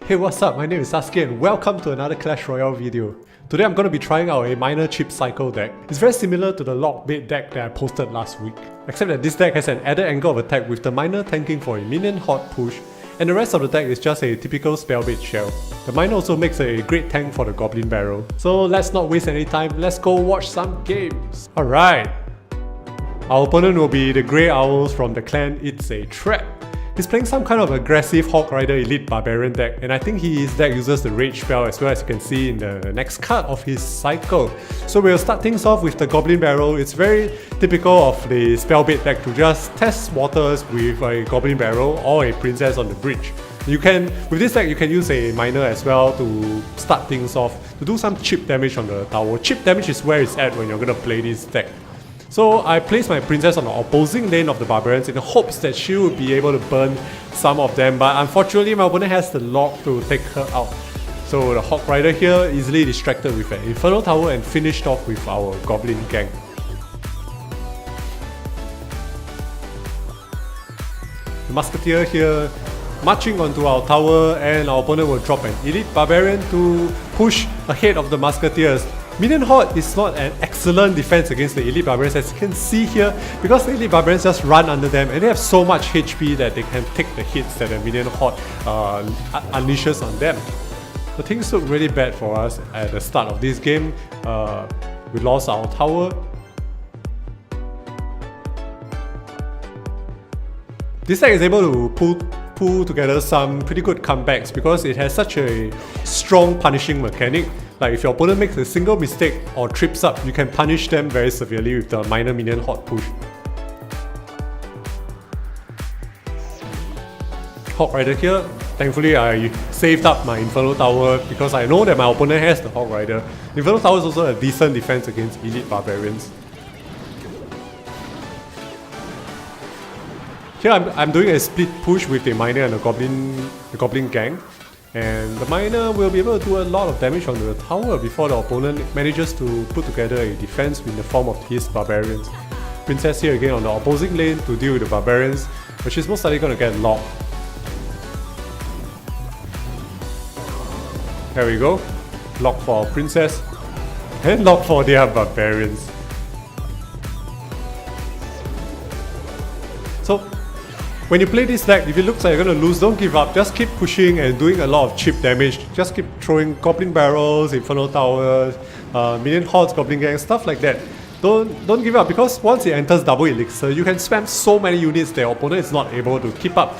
Hey, what's up? My name is Sasuke and welcome to another Clash Royale video. Today I'm going to be trying out a minor chip cycle deck. It's very similar to the lock bait deck that I posted last week, except that this deck has an added angle of attack with the minor tanking for a minion Horde push, and the rest of the deck is just a typical spell bait shell. The minor also makes a great tank for the goblin barrel. So let's not waste any time, let's go watch some games. Alright, our opponent will be the Grey Owls from the clan It's a Trap. He's playing some kind of aggressive Hawk Rider Elite Barbarian deck, and I think his deck uses the Rage spell as well, as you can see in the next card of his cycle. So we'll start things off with the Goblin Barrel. It's very typical of the spell bait deck to just test waters with a Goblin Barrel or a Princess on the bridge. With this deck you can use a Miner as well to start things off, to do some chip damage on the tower. Chip damage is where it's at when you're gonna play this deck. So I placed my Princess on the opposing lane of the Barbarians in the hopes that she would be able to burn some of them, but unfortunately my opponent has the lock to take her out. So the Hawk Rider here easily distracted with an Inferno Tower and finished off with our Goblin gang. The Musketeer here marching onto our tower, and our opponent will drop an Elite Barbarian to push ahead of the Musketeers. Minion Horde is not an excellent defense against the Elite Barbarians, as you can see here, because the Elite Barbarians just run under them and they have so much HP that they can take the hits that the Minion Horde unleashes on them. So things look really bad for us at the start of this game. We lost our tower. This deck is able to pull together some pretty good comebacks because it has such a strong punishing mechanic. Like if your opponent makes a single mistake or trips up, you can punish them very severely with the minor minion Horde push. Hawk Rider here. Thankfully I saved up my Inferno Tower because I know that my opponent has the Hawk Rider. Inferno Tower is also a decent defense against Elite Barbarians. Here I'm doing a split push with the Miner and the Goblin gang. And the Miner will be able to do a lot of damage on the tower before the opponent manages to put together a defense in the form of his Barbarians. Princess here again on the opposing lane to deal with the Barbarians, but she's most likely going to get locked. There we go. Lock for our Princess and lock for their Barbarians. So when you play this deck, if it looks like you're going to lose, don't give up. Just keep pushing and doing a lot of chip damage. Just keep throwing Goblin Barrels, Inferno Towers, Minion Hordes, Goblin Gang, stuff like that. Don't give up, because once it enters double elixir, you can spam so many units that your opponent is not able to keep up.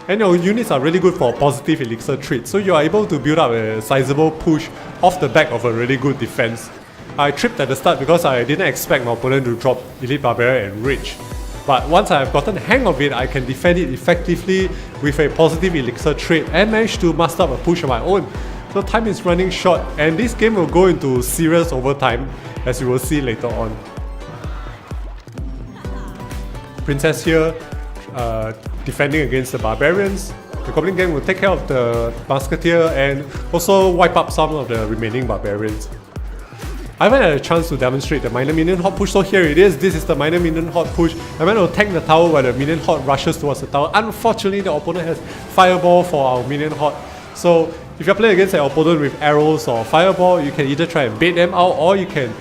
And your units are really good for positive elixir trade, so you are able to build up a sizable push off the back of a really good defense. I tripped at the start because I didn't expect my opponent to drop Elite Barbarian and Rage. But once I've gotten the hang of it, I can defend it effectively with a positive elixir trade and manage to muster up a push on my own. So time is running short, and this game will go into serious overtime, as you will see later on. Princess here, defending against the Barbarians. The Goblin Gang will take care of the Musketeer and also wipe up some of the remaining Barbarians. I haven't had a chance to demonstrate the minor minion Horde push, so here it is. This is the minor minion Horde push. I'm going to tank the tower while the minion Horde rushes towards the tower. Unfortunately, the opponent has Fireball for our minion Horde. So if you're playing against an opponent with arrows or Fireball, you can either try and bait them out, or you can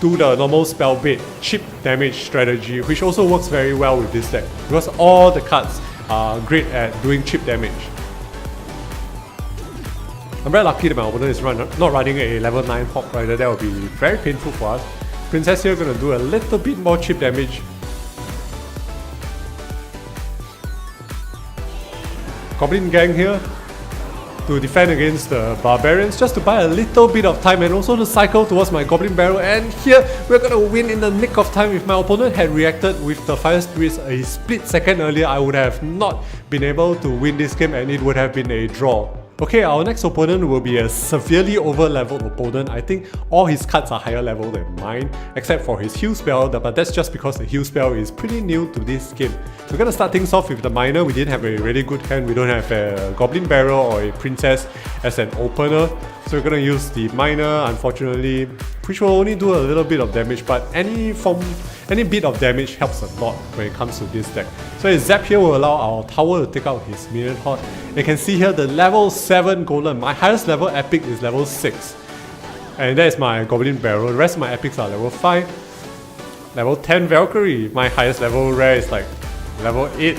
do the normal spell bait chip damage strategy, which also works very well with this deck because all the cards are great at doing chip damage. I'm very lucky that my opponent is not running a level 9 Hawk Rider. That would be very painful for us. Princess here going to do a little bit more chip damage. Goblin Gang here to defend against the Barbarians, just to buy a little bit of time and also to cycle towards my Goblin Barrel. And here we're going to win in the nick of time. If my opponent had reacted with the Fire Spirits a split second earlier, I would have not been able to win this game and it would have been a draw. Okay, our next opponent will be a severely over-leveled opponent. I think all his cards are higher level than mine, except for his heal spell, but that's just because the heal spell is pretty new to this game. We're gonna start things off with the Miner. We didn't have a really good hand. We don't have a Goblin Barrel or a Princess as an opener, so we're gonna use the Miner. Unfortunately, which will only do a little bit of damage, but any bit of damage helps a lot when it comes to this deck. So his zap here will allow our tower to take out his minion horde. You can see here the level 7 golem. My highest level epic is level 6. And that is my goblin barrel. The rest of my epics are level 5. Level 10 Valkyrie. My highest level rare is like level 8.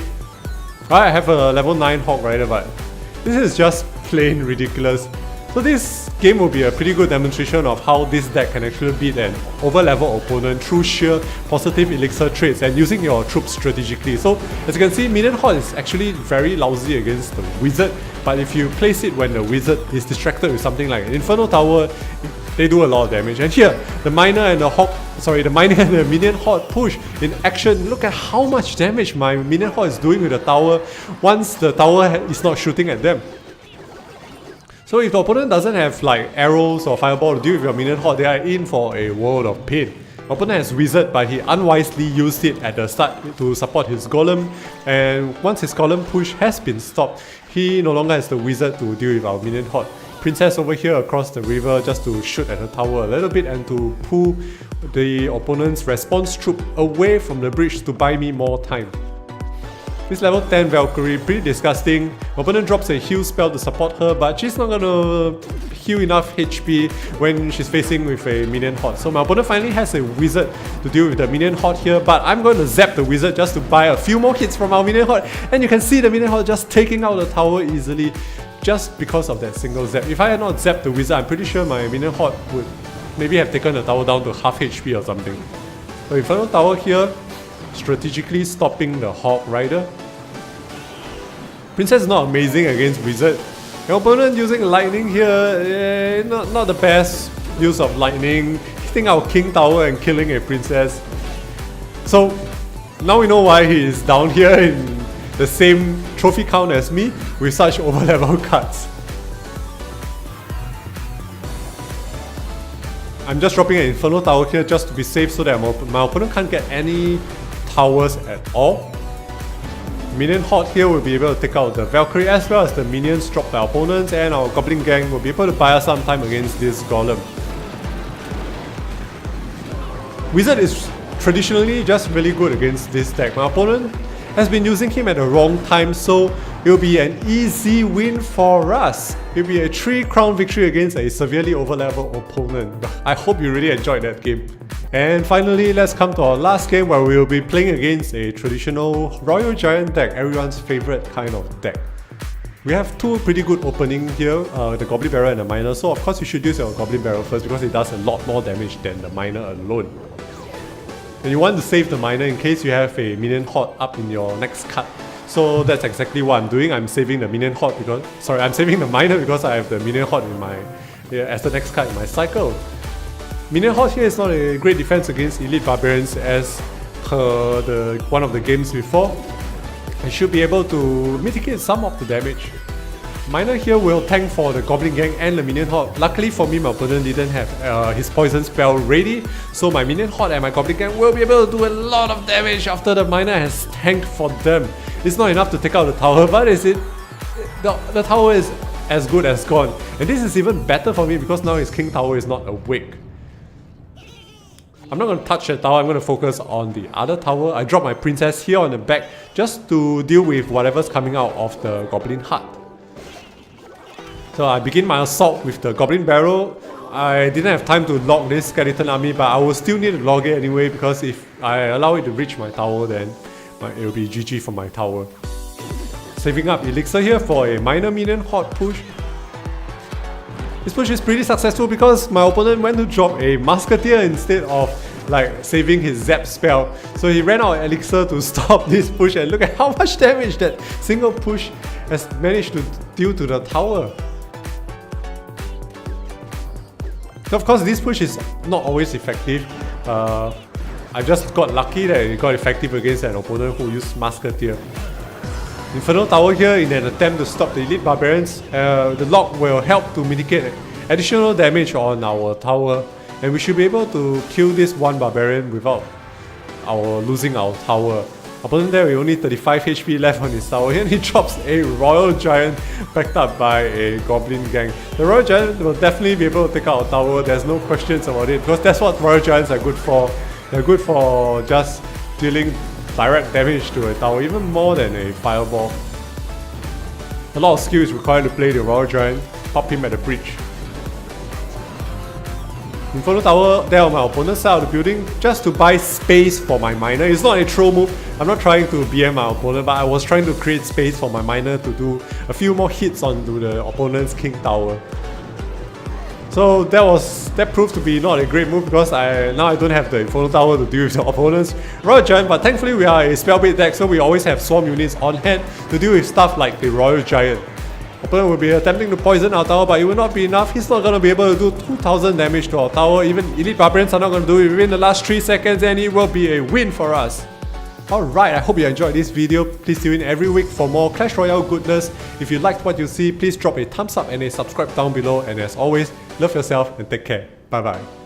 I have a level 9 Hawk Rider, but this is just plain ridiculous. So this game will be a pretty good demonstration of how this deck can actually beat an over-level opponent through sheer positive elixir traits and using your troops strategically. So as you can see, Minion Horde is actually very lousy against the wizard, but if you place it when the wizard is distracted with something like an Inferno Tower, they do a lot of damage. And here, the miner and the Minion Horde push in action. Look at how much damage my Minion Horde is doing with the tower once the tower is not shooting at them. So if the opponent doesn't have like arrows or fireball to deal with your Minion Horde, they are in for a world of pain. The opponent has Wizard, but he unwisely used it at the start to support his Golem, and once his Golem push has been stopped, he no longer has the Wizard to deal with our Minion Horde. Princess over here across the river just to shoot at the tower a little bit and to pull the opponent's response troop away from the bridge to buy me more time. This level 10 Valkyrie, pretty disgusting. My opponent drops a heal spell to support her, but she's not gonna heal enough HP when she's facing with a Minion Horde. So my opponent finally has a Wizard to deal with the Minion Horde here, but I'm going to zap the Wizard just to buy a few more hits from our Minion Horde. And you can see the Minion Horde just taking out the tower easily just because of that single zap. If I had not zapped the Wizard, I'm pretty sure my Minion Horde would maybe have taken the tower down to half HP or something. So Inferno Tower here, strategically stopping the Hawk Rider. Princess is not amazing against Wizard. Your opponent using lightning here, not the best use of lightning. Hitting our King Tower and killing a princess. So now we know why he is down here in the same trophy count as me with such over-level cards. I'm just dropping an Inferno Tower here just to be safe so that my opponent can't get any towers at all. Minion Horde here will be able to take out the Valkyrie as well as the minions dropped by opponents, and our Goblin Gang will be able to buy us some time against this Golem. Wizard is traditionally just really good against this deck. My opponent has been using him at the wrong time, so it will be an easy win for us. It will be a 3-crown victory against a severely over-level opponent. I hope you really enjoyed that game. And finally, let's come to our last game where we will be playing against a traditional Royal Giant deck, everyone's favorite kind of deck. We have two pretty good opening here, the Goblin Barrel and the Miner, so of course you should use your Goblin Barrel first because it does a lot more damage than the Miner alone. And you want to save the Miner in case you have a Minion Horde up in your next cut. So that's exactly what I'm doing. I'm saving the Minion Horde I'm saving the Miner because I have the Minion Horde in my as the next card in my cycle. Minion Horde here is not a great defense against Elite Barbarians as per one of the games before. I should be able to mitigate some of the damage. Miner here will tank for the Goblin Gang and the Minion Horde. Luckily for me, my opponent didn't have his poison spell ready, so my Minion Horde and my Goblin Gang will be able to do a lot of damage after the Miner has tanked for them. It's not enough to take out the tower, but the tower is as good as gone. And this is even better for me because now his King Tower is not awake. I'm not going to touch that tower, I'm going to focus on the other tower. I drop my princess here on the back just to deal with whatever's coming out of the Goblin Hut. So I begin my assault with the Goblin Barrel. I didn't have time to log this skeleton army, but I will still need to log it anyway because if I allow it to reach my tower, then it will be GG for my tower. Saving up elixir here for a minor Minion Horde push. This push is pretty successful because my opponent went to drop a Musketeer instead of like saving his zap spell. So he ran out of elixir to stop this push, and look at how much damage that single push has managed to deal to the tower. So of course this push is not always effective. I just got lucky that it got effective against an opponent who used Musketeer. Inferno Tower here in an attempt to stop the Elite Barbarians. The lock will help to mitigate additional damage on our tower, and we should be able to kill this one Barbarian without losing our tower. Opponent there with only 35 HP left on his tower, and he drops a Royal Giant backed up by a Goblin Gang. The Royal Giant will definitely be able to take out a tower, there's no questions about it, because that's what Royal Giants are good for. They're good for just dealing direct damage to a tower, even more than a Fireball. A lot of skill is required to play the Royal Giant. Pop him at the breach. Inferno Tower there on my opponent's side of the building just to buy space for my miner. It's not a throw move. I'm not trying to BM my opponent, but I was trying to create space for my miner to do a few more hits onto the opponent's King Tower. So that proved to be not a great move because now I don't have the Inferno Tower to deal with the opponent's Royal Giant, but thankfully we are a spell-based deck, so we always have swarm units on hand to deal with stuff like the Royal Giant. Opponent will be attempting to poison our tower, but it will not be enough. He's not going to be able to do 2000 damage to our tower. Even Elite Barbarians are not going to do it within the last 3 seconds, and it will be a win for us. Alright, I hope you enjoyed this video. Please tune in every week for more Clash Royale goodness. If you liked what you see, please drop a thumbs up and a subscribe down below. And as always, love yourself and take care. Bye bye.